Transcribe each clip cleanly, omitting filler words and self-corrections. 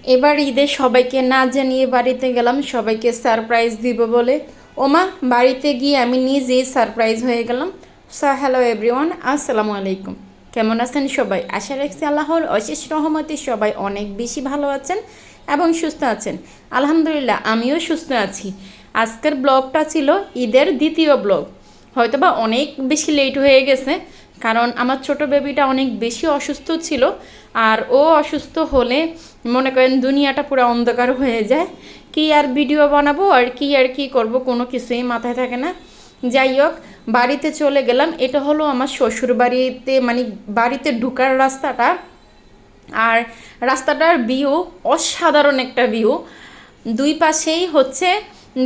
এবার ঈদে সবাইকে না জানিয়ে বাড়িতে গেলাম সবাইকে সারপ্রাইজ দিব বলে। ওমা, বাড়িতে গিয়ে আমি নিজেই সারপ্রাইজ হয়ে গেলাম। হ্যালো এভরিওয়ান, আসসালামু আলাইকুম। কেমন আছেন সবাই? আশা রাখছি আল্লাহর অশেষ রহমতে সবাই অনেক বেশি ভালো আছেন এবং সুস্থ আছেন। আলহামদুলিল্লাহ, আমিও সুস্থ আছি। আজকের ব্লগটা ছিল ঈদের দ্বিতীয় ব্লগ। হয়তোবা অনেক বেশি লেট হয়ে গেছে, কারণ আমার ছোট বেবিটা অনেক বেশি অসুস্থ ছিল। আর ও অসুস্থ হলে মনে করেন দুনিয়াটা পুরো অন্ধকার হয়ে যায়। কি আর ভিডিও বানাবো আর কি করব, কোনো কিছুই মাথায় থাকে না। যাই হোক, বাড়িতে চলে গেলাম। এটা হলো আমার শ্বশুর বাড়িতে, মানে বাড়িতে ঢুকার রাস্তাটা। আর রাস্তাটার ভিউ অসাধারণ একটা ভিউ। দুই পাশেই হচ্ছে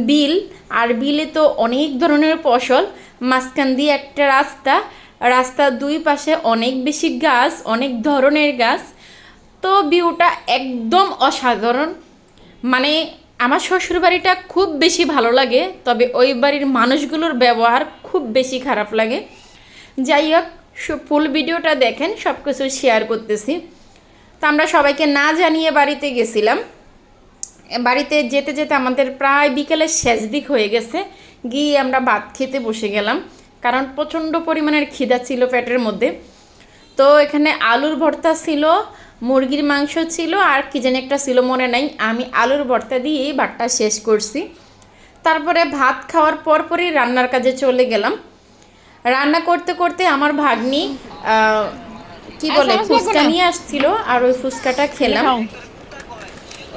বিল, আর বিলে তো অনেক ধরনের ফসল, মাঝখান দিয়ে একটা রাস্তা, রাস্তার দুই পাশে অনেক বেশি গাছ, অনেক ধরনের গাছ। তো ভিউটা একদম অসাধারণ। মানে আমার শ্বশুরবাড়িটা খুব বেশি ভালো লাগে, তবে ওই বাড়ির মানুষগুলোর ব্যবহার খুব বেশি খারাপ লাগে। যাই হোক, ফুল ভিডিওটা দেখেন, সব কিছু শেয়ার করতেছি। তো আমরা সবাইকে না জানিয়ে বাড়িতে গেছিলাম। বাড়িতে যেতে যেতে আমাদের প্রায় বিকেলের শেষ দিক হয়ে গেছে। গিয়ে আমরা ভাত খেতে বসে গেলাম, কারণ প্রচণ্ড পরিমাণের খিদা ছিল পেটের মধ্যে। তো এখানে আলুর ভর্তা ছিল, মুরগির মাংস ছিল, আর কি জানি একটা ছিল মনে নাই। আমি আলুর ভর্তা দিয়েই ভাতটা শেষ করছি। তারপরে ভাত খাওয়ার পরপরই রান্নার কাজে চলে গেলাম। রান্না করতে করতে আমার ভাগ্নি কি বলে ফুচকা নিয়ে আসছিল, আর ওই ফুচকাটা খেলাম।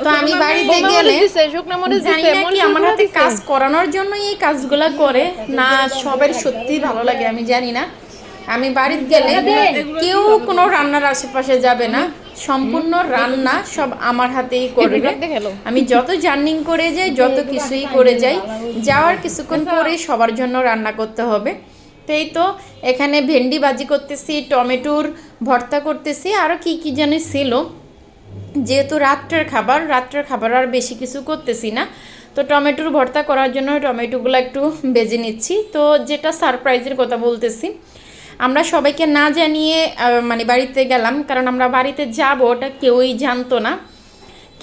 তো আমি বাড়িতে গেলে জানি না কি আমার হাতে কাজ করানোর জন্য এই কাজগুলা করে না, সবার সত্যি ভালো লাগে আমি জানি না। আমি বাড়িতে গেলে কেউ কোনো রান্নার আশেপাশে যাবে না, সম্পূর্ণ রান্না সব আমার হাতেই করবে। আমি যত জার্নিং করে যাই, যত কিছুই করে যাই, যাওয়ার কিছুক্ষণ পরে সবার জন্য রান্না করতে হবে। তো এই তো এখানে ভেন্ডি ভাজি করতেছি, টমেটোর ভর্তা করতেছি, আরও কি কি জানি ছিল। যেহেতু রাত্রের খাবার আর বেশি কিছু করতেছি না, তো টমেটোর ভর্তা করার জন্য টমেটোগুলো একটু বেজে নিচ্ছি। তো যেটা সারপ্রাইজের কথা বলতেছি, আমরা সবাইকে না জানিয়ে মানে বাড়িতে গেলাম, কারণ আমরা বাড়িতে যাব ওটা কেউই জানতো না।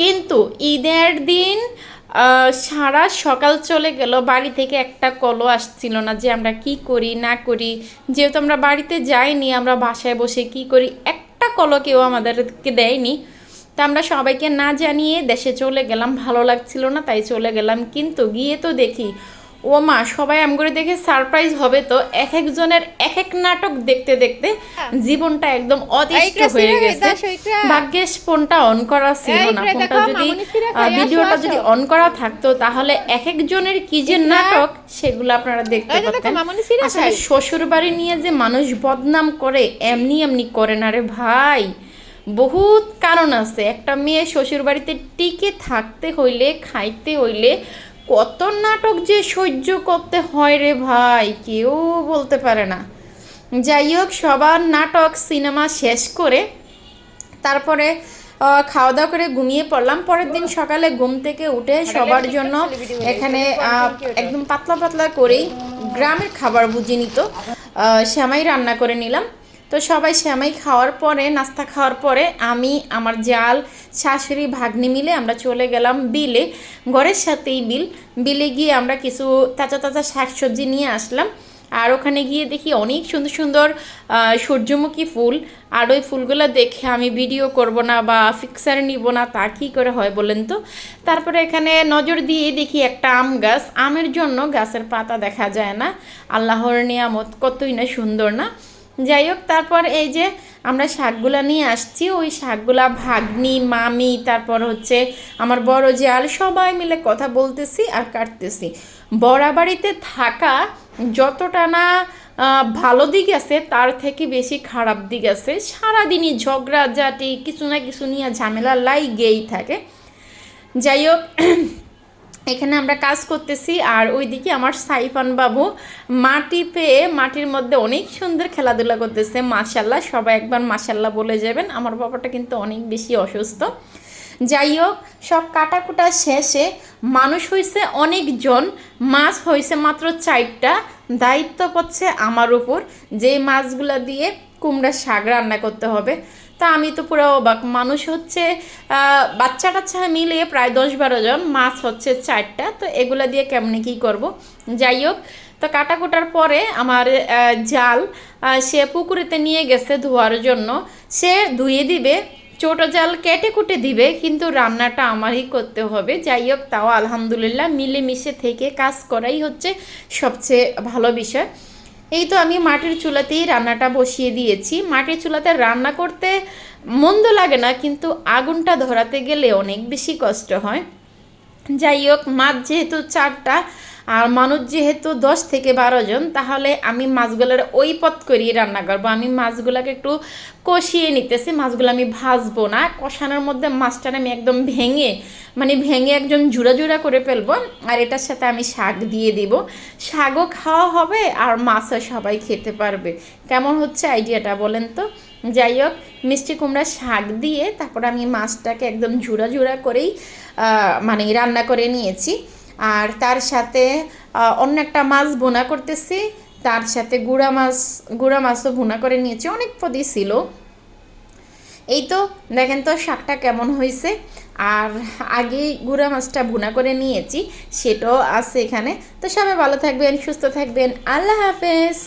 কিন্তু ঈদের দিন সারা সকাল চলে গেল, বাড়ি থেকে একটা কলও আসছিল না যে আমরা কি করি না করি। যেহেতু আমরা বাড়িতে যাইনি, আমরা বাসায় বসে কি করি, একটা কলও কেউ আমাদেরকে দেয়নি। তা আমরা সবাইকে না জানিয়ে দেশে চলে গেলাম। ভালো লাগছিল না, তাই চলে গেলাম। কিন্তু গিয়ে তো দেখি ও মা, সবাই আমগরে দেখে সারপ্রাইজ হবে। তো এক একজনের এক এক নাটক দেখতে দেখতে জীবনটা একদম অতিষ্ঠ হয়ে গেছে। ভাগ্যেশ ফোনটা অন করা ছিল না। ফোনটা যদি ভিডিওটা যদি অন করা থাকতো, তাহলে এক একজনের কি যে নাটক সেগুলো আপনারা দেখতে পাচ্ছেন। আসলে শ্বশুর বাড়ি নিয়ে যে মানুষ বদনাম করে, এমনি এমনি করে না রে ভাই। বহুত কারণ আছে। একটা মেয়ে শ্বশুর বাড়িতে টিকে থাকতে হইলে, খাইতে হইলে কত নাটক যে সহ্য করতে হয় রে ভাই, কেউ বলতে পারে না। যাই হোক, সবার নাটক সিনেমা শেষ করে তারপরে খাওয়া দাওয়া করে ঘুমিয়ে পড়লাম। পরের দিন সকালে ঘুম থেকে উঠে সবার জন্য এখানে একদম পাতলা পাতলা করেই গ্রামের খাবার বুঝিয়ে নিত সেমাই রান্না করে নিলাম। তো সবাই সেমাই খাওয়ার পরে, নাস্তা খাওয়ার পরে আমি, আমার জাল, শাশুড়ি, ভাগ্নি মিলে আমরা চলে গেলাম বিলে। ঘরের সাথেই বিলে গিয়ে আমরা কিছু তাজা তাজা শাকসবজি নিয়ে আসলাম। আর ওখানে গিয়ে দেখি অনেক সুন্দর সুন্দর সূর্যমুখী ফুল। আর ওই ফুলগুলো দেখে আমি ভিডিও করব না বা পিকচার নিব না, তা কী করে হয় বলেন তো। তারপরে এখানে নজর দিয়ে দেখি একটা আম গাছ। আমের জন্য গাছের পাতা দেখা যায় না, আল্লাহর নিয়ামত, কতই না সুন্দর না। যাই হোক, তারপর এই যে আমরা শাকগুলা নিয়ে আসছি, ওই শাকগুলা ভাগ্নি, মামি, তারপর হচ্ছে আমার বড় জাল, সবাই মিলে কথা বলতেছি আর কাটতেছি। বড়া বাড়িতে থাকা যতটা না ভালো দিক আছে, তার থেকে বেশি খারাপ দিক আছে। সারাদিনই ঝগড়াঝাটি, কিছু না কিছু নিয়ে ঝামেলা লাইগেই থাকে। যাই হোক, এখানে আমরা কাজ করতেছি, আর ওইদিকে আমার সাইফান বাবু মাটি পেয়ে মাটির মধ্যে অনেক সুন্দর খেলাধুলা করতেছে। মাশাল্লাহ, সবাই একবার মাশাল্লাহ বলে যাবেন। আমার বাবাটা কিন্তু অনেক বেশি অসুস্থ। যাই হোক, সব কাটাকুটা শেষে মানুষ হয়েছে অনেকজন, মাছ হয়েছে মাত্র 4টা। দায়িত্ব পড়ছে আমার উপর, যে মাছগুলা দিয়ে কুমড়ার শাক রান্না করতে হবে। তা আমি তো পুরো অবাক, মানুষ হচ্ছে বাচ্চা টাচ্চা মিলিয়ে প্রায় 10-12 জন, মাছ হচ্ছে 4টা, তো এগুলা দিয়ে কেমনে কী করব। যাই হোক, তো কাটাকুটার পরে আমার জাল সে পুকুরেতে নিয়ে গেছে ধোয়ার জন্য, সে ধুয়ে দিবে, ছোটো জাল কেটে কুটে দিবে, কিন্তু রান্নাটা আমারই করতে হবে। যাই হোক, তাও আলহামদুলিল্লাহ মিলেমিশে থেকে কাজ করাই হচ্ছে সবচেয়ে ভালো বিষয়। এই তো আমি মাটির চুলাতেই রান্নাটা বসিয়ে দিয়েছি। মাটির চুলাতে রান্না করতে মন্দ লাগে না, কিন্তু আগুনটা ধরাতে গেলে অনেক বেশি কষ্ট হয়। যাই হোক, মাছ যেহেতু 4টা আর মানুষ যেহেতু 10 থেকে 12 জন, তাহলে আমি মাছগুলোর ওই পথ করিয়ে রান্না করবো। আমি মাছগুলোকে একটু কষিয়ে নিতেছি, মাছগুলো আমি ভাজবো না, কষানোর মধ্যে মাছটা আমি একদম ভেঙে একদম জুড়া জুড়া করে ফেলবো। আর এটার সাথে আমি শাক দিয়ে দিব, শাকও খাওয়া হবে আর মাছও সবাই খেতে পারবে। কেমন হচ্ছে আইডিয়াটা বলেন তো? যাই হোক, মিষ্টি কুমড়া শাক দিয়ে তারপর আমি মাছটাকে একদম জুড়া জুড়া করেই রান্না করে নিয়েছি। আর তার সাথে অন্য একটা মাছ ভুনা করতেছি, তার সাথে গুঁড়া মাছও ভুনা করে নিয়েছি, অনেক পদই ছিল। এই তো দেখেন তো শাকটা কেমন হয়েছে। আর আগেই গুঁড়া মাছটা ভুনা করে নিয়েছি, সেটাও আছে এখানে। তো সবাই ভালো থাকবেন, সুস্থ থাকবেন, আল্লাহ হাফেজ।